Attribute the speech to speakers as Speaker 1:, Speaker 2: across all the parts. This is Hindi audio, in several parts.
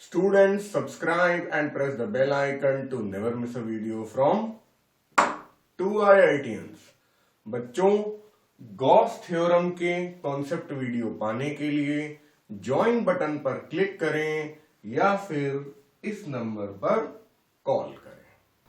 Speaker 1: Students, subscribe and press the bell icon to never miss a video from 2IITians। बच्चों, गॉस थ्योरम के कॉन्सेप्ट वीडियो पाने के लिए ज्वाइन बटन पर क्लिक करें या फिर इस नंबर पर कॉल करें।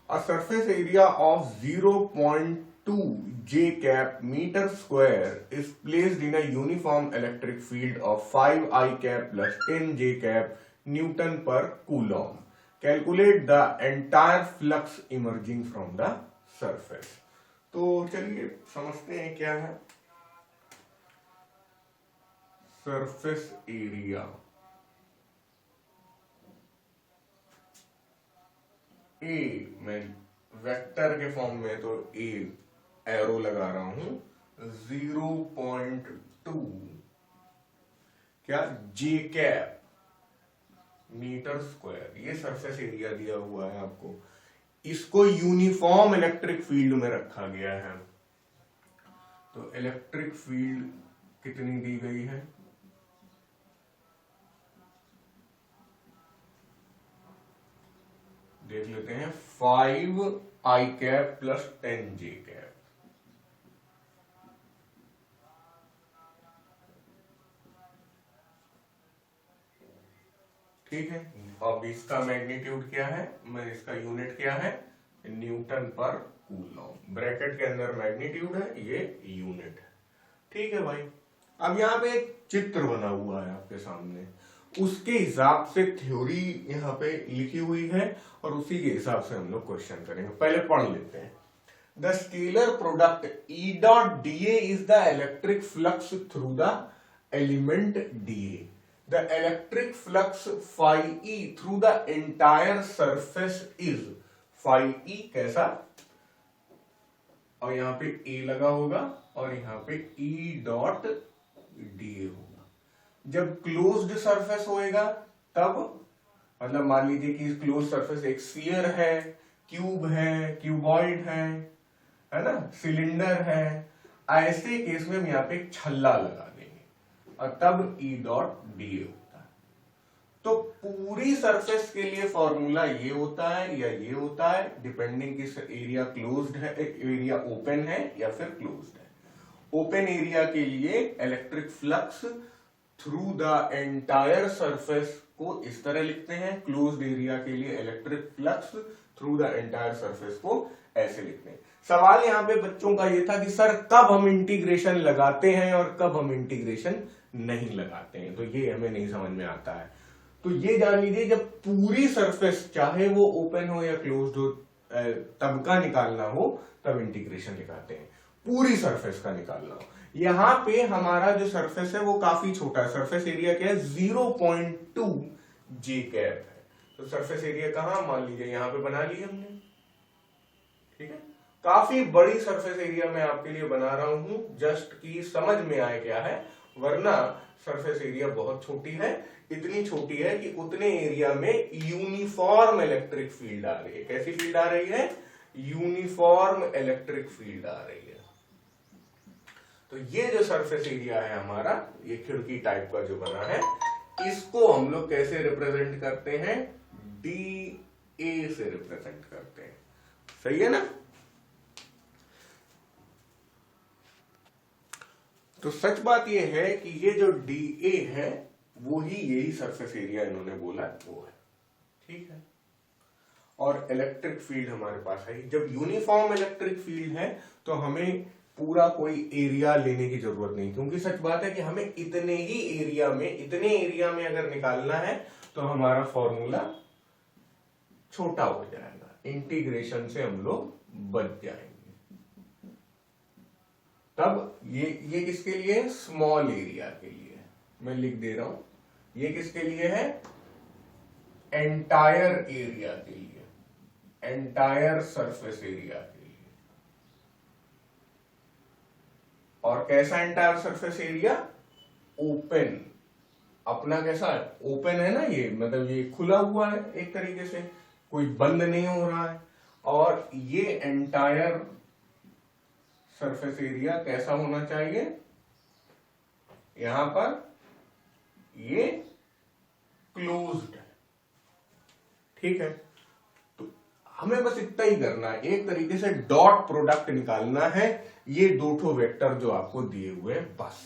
Speaker 1: A surface area of 0.2 J cap meter square is placed in a uniform electric field of 5 I cap plus 10 J cap Newton per coulomb. Calculate the entire flux emerging from the surface। तो चलिए समझते हैं क्या है सरफेस एरिया। ए मैं वेक्टर के फॉर्म में तो ए एरो लगा रहा हूं 0.2 क्या जे कैप मीटर स्क्वायर, ये सरफेस एरिया दिया हुआ है आपको। इसको यूनिफॉर्म इलेक्ट्रिक फील्ड में रखा गया है। तो इलेक्ट्रिक फील्ड कितनी दी गई है? देख लेते हैं 5 I cap plus 10 J cap. ठीक है, अब इसका मैग्नीट्यूड क्या है, मैं इसका यूनिट क्या है, न्यूटन पर कूलॉम। ब्रैकेट के अंदर मैग्नीट्यूड है, ये यूनिट है। ठीक है भाई, अब यहाँ पे एक चित्र बना हुआ है आपके सामने, उसके हिसाब से थ्योरी यहाँ पे लिखी हुई है और उसी के हिसाब से हम लोग क्वेश्चन करेंगे। पहले पढ़ लेते हैं। The scalar product E dot dA is the electric flux through the element dA। The electric flux phi E through the entire surface is phi E कैसा, और यहां पे A लगा होगा और यहां पे E डॉट dA होगा। जब क्लोज्ड सरफेस होएगा तब, मतलब मान लीजिए कि क्लोज सरफेस एक स्फीयर है, क्यूब है, क्यूबॉइड है ना, सिलेंडर है, ऐसे केस में हम यहाँ पे एक छल्ला लगा और तब E डॉट dA होता है। तो पूरी सरफेस के लिए फॉर्मूला ये होता है या ये होता है, डिपेंडिंग किस एरिया क्लोज्ड है, एरिया ओपन है या फिर क्लोज्ड है। ओपन एरिया के लिए electric flux through the entire surface को इस तरह लिखते हैं, क्लोज्ड एरिया के लिए electric flux through the entire surface को ऐसे लिखते हैं। सवाल यहाँ पे बच्चों का ये था कि सर कब हम इंटीग्रेशन लगाते हैं और कब हम इंटीग्रेशन नहीं लगाते हैं, तो ये हमें नहीं समझ में आता है। तो ये जान लीजिए, जब पूरी सरफेस चाहे वो ओपन हो या क्लोज्ड हो तब का निकालना हो तब इंटीग्रेशन लगाते हैं। पूरी सरफेस का निकालना हो, यहां पे हमारा जो सरफेस है वो काफी छोटा है। सरफेस एरिया क्या है, 0.2 J कैप है। तो सरफेस एरिया कहां, मान लीजिए यहां पे बना ली हमने। ठीक है, काफी बड़ी सरफेस एरिया मैं आपके लिए बना रहा हूं जस्ट कि समझ में आए क्या है, वरना सरफेस एरिया बहुत छोटी है, इतनी छोटी है कि उतने एरिया में यूनिफॉर्म इलेक्ट्रिक फील्ड आ रही है। कैसी फील्ड आ रही है, यूनिफॉर्म इलेक्ट्रिक फील्ड आ रही है। तो ये जो सरफेस एरिया है हमारा, ये खिड़की टाइप का जो बना है, इसको हम लोग कैसे रिप्रेजेंट करते हैं, dA से रिप्रेजेंट करते हैं। सही है ना। तो सच बात यह है कि ये जो dA है वो ही यही सरफेस एरिया इन्होंने बोला वो है। ठीक है, और इलेक्ट्रिक फील्ड हमारे पास है। जब यूनिफॉर्म इलेक्ट्रिक फील्ड है तो हमें पूरा कोई एरिया लेने की जरूरत नहीं, क्योंकि सच बात है कि हमें इतने एरिया में अगर निकालना है तो हमारा फॉर्मूला छोटा हो जाएगा, इंटीग्रेशन से हम लोग बच जाएंगे। तब ये किसके लिए, स्मॉल एरिया के लिए मैं लिख दे रहा हूं। ये किसके लिए है, एंटायर एरिया के लिए, एंटायर सरफेस एरिया के लिए। और कैसा एंटायर सरफेस एरिया, ओपन। अपना कैसा है, ओपन है ना, ये मतलब ये खुला हुआ है एक तरीके से, कोई बंद नहीं हो रहा है। और ये एंटायर सरफेस एरिया कैसा होना चाहिए, यहां पर ये क्लोज्ड है, ठीक है, तो हमें बस इतना ही करना है, एक तरीके से डॉट प्रोडक्ट निकालना है ये दो ठो वेक्टर जो आपको दिए हुए हैं, बस।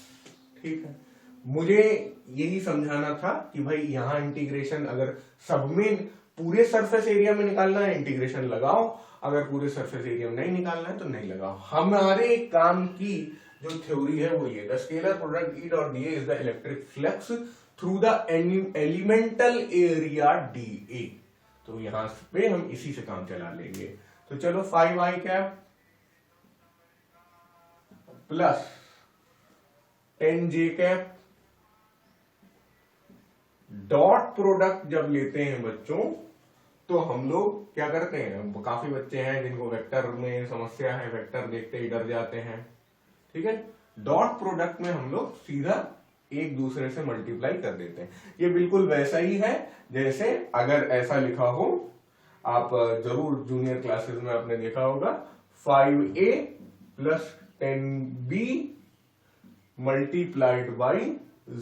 Speaker 1: ठीक है, मुझे यही समझाना था कि भाई यहां इंटीग्रेशन अगर सब में पूरे सरफेस एरिया में निकालना है इंटीग्रेशन लगाओ, अगर पूरे सरफेस एरिया में नहीं निकालना है तो नहीं लगाओ। हमारे काम की जो थ्योरी है वो ये, the scalar product E dot D is the electric flux through the elemental area D A. तो यहां पे हम इसी से काम चला लेंगे। तो चलो 5i cap plus 10j cap, dot product जब लेते हैं बच्चों तो हम लोग क्या करते हैं, काफी बच्चे हैं जिनको वेक्टर में समस्या है, वेक्टर देखते ही डर जाते हैं। ठीक है, डॉट प्रोडक्ट में हम लोग सीधा एक दूसरे से मल्टीप्लाई कर देते हैं। ये बिल्कुल वैसा ही है जैसे अगर ऐसा लिखा हो, आप जरूर जूनियर क्लासेस में आपने देखा होगा, 5a plus 10b multiplied by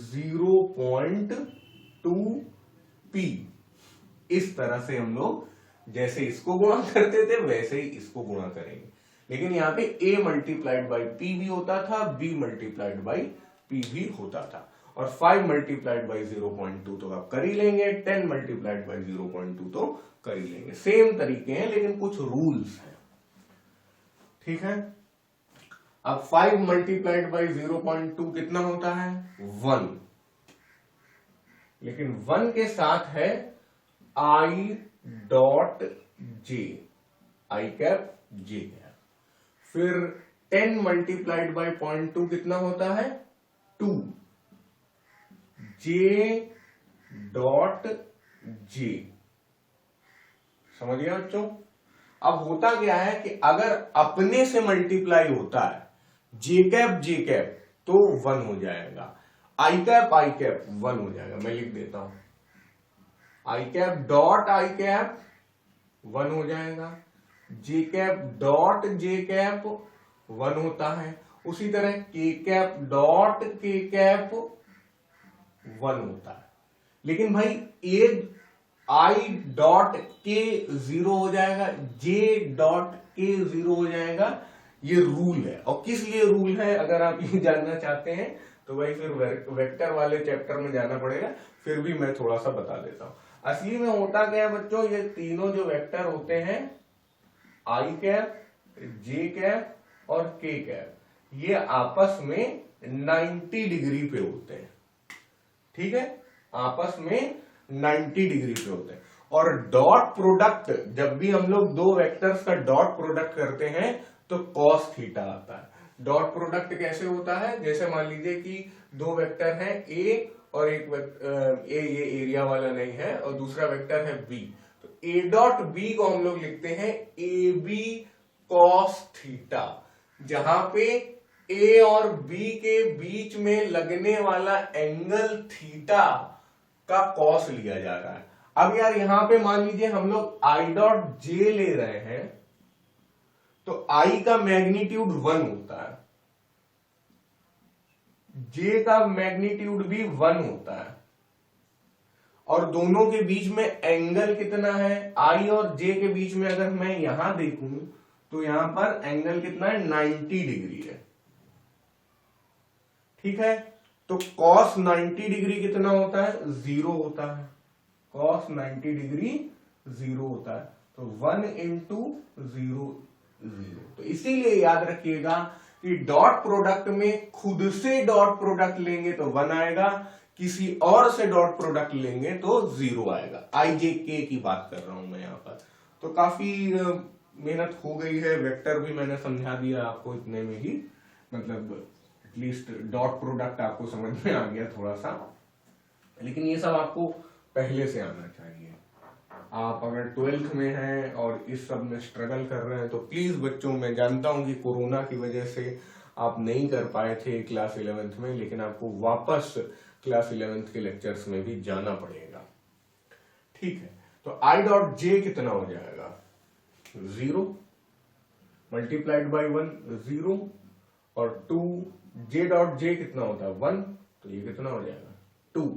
Speaker 1: 0.2p। इस तरह से हम लोग जैसे इसको गुणा करते थे वैसे ही इसको गुणा करेंगे, लेकिन यहाँ पे a मल्टीप्लाइड बाई p भी होता था, b मल्टीप्लाइड बाई p भी होता था, और 5 मल्टीप्लाइड बाई 0.2 तो आप कर ही लेंगे, 10 मल्टीप्लाइड बाई 0.2 तो कर ही लेंगे। सेम तरीके हैं लेकिन कुछ रूल्स हैं। ठीक है, अब 5 मल्टीप्लाइड बाई 0.2 कितना होता है, 1, लेकिन 1 के साथ है i dot J, I cap J cap. फिर 10 मल्टीप्लाइड बाई 0.2 कितना होता है, 2, जे डॉट जे। समझ गया बच्चों? अब होता क्या है कि अगर अपने से मल्टीप्लाई होता है जे कैप तो 1 हो जाएगा, आई कैप 1 हो जाएगा। मैं लिख देता हूं, आई कैप डॉट आई कैप 1 हो जाएगा, जे कैप डॉट जे कैप 1 होता है, उसी तरह के कैप डॉट के कैप 1 होता है। लेकिन भाई ए आई डॉट के 0 हो जाएगा, जे डॉट के 0 हो जाएगा, ये रूल है। और किस लिए रूल है अगर आप ये जानना चाहते हैं तो भाई फिर वेक्टर वाले चैप्टर में जाना पड़ेगा, फिर भी मैं थोड़ा सा बता देता हूं। असली में होता क्या है बच्चों, ये तीनों जो वेक्टर होते हैं आई कैप, जे कैप और के कैप, ये आपस में 90 डिग्री पे होते हैं। ठीक है, आपस में 90 डिग्री पे होते हैं। और डॉट प्रोडक्ट, जब भी हम लोग दो वेक्टर्स का डॉट प्रोडक्ट करते हैं तो कॉस थीटा आता है। डॉट प्रोडक्ट कैसे होता है, जैसे मान लीजिए कि दो वेक्टर हैं ए और एक ए ये एरिया वाला नहीं है और दूसरा वेक्टर है बी, तो ए डॉट बी को हम लोग लिखते हैं ए बी कॉस थीटा, जहां पे ए और बी के बीच में लगने वाला एंगल थीटा का कॉस लिया जा रहा है। अब यार यहां पे मान लीजिए हम लोग आई डॉट जे ले रहे हैं तो आई का मैग्नीट्यूड 1 होता है, जे का मैग्नीट्यूड भी 1 होता है, और दोनों के बीच में एंगल कितना है, आई और जे के बीच में अगर मैं यहां देखूं तो यहां पर एंगल कितना है, 90 डिग्री है। ठीक है, तो cos 90 डिग्री कितना होता है, 0 होता है। cos 90 डिग्री 0 होता है, तो 1 इंटू 0 0। तो इसीलिए याद रखिएगा कि डॉट प्रोडक्ट में खुद से डॉट प्रोडक्ट लेंगे तो 1 आएगा, किसी और से डॉट प्रोडक्ट लेंगे तो 0 आएगा। आई जे के की बात कर रहा हूं मैं यहां पर। तो काफी मेहनत हो गई है, वेक्टर भी मैंने समझा दिया आपको इतने में ही, मतलब एटलीस्ट डॉट प्रोडक्ट आपको समझ में आ गया थोड़ा सा, लेकिन ये सब आपको पहले से आना चाहिए। आप अगर 12th में हैं और इस सब में स्ट्रगल कर रहे हैं तो प्लीज बच्चों, मैं जानता हूं कि कोरोना की वजह से आप नहीं कर पाए थे क्लास 11th में, लेकिन आपको वापस क्लास 11th के लेक्चर्स में भी जाना पड़ेगा। ठीक है, तो आई डॉट जे कितना हो जाएगा, 0 मल्टीप्लाइड बाई 1 0, और 2 जे डॉट जे कितना होता है 1, तो ये कितना हो जाएगा 2।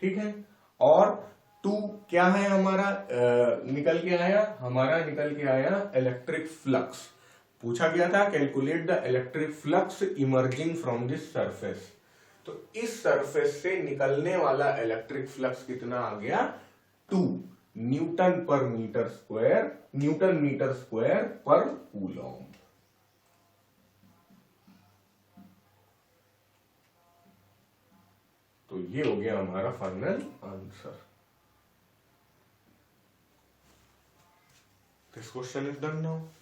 Speaker 1: ठीक है, और टू क्या है हमारा निकल के आया इलेक्ट्रिक फ्लक्स। पूछा गया था calculate the electric flux emerging from this surface. तो इस सरफेस से निकलने वाला इलेक्ट्रिक फ्लक्स कितना आ गया 2 न्यूटन मीटर स्क्वायर पर कूलॉम। तो ये हो गया हमारा final answer. This question is done now.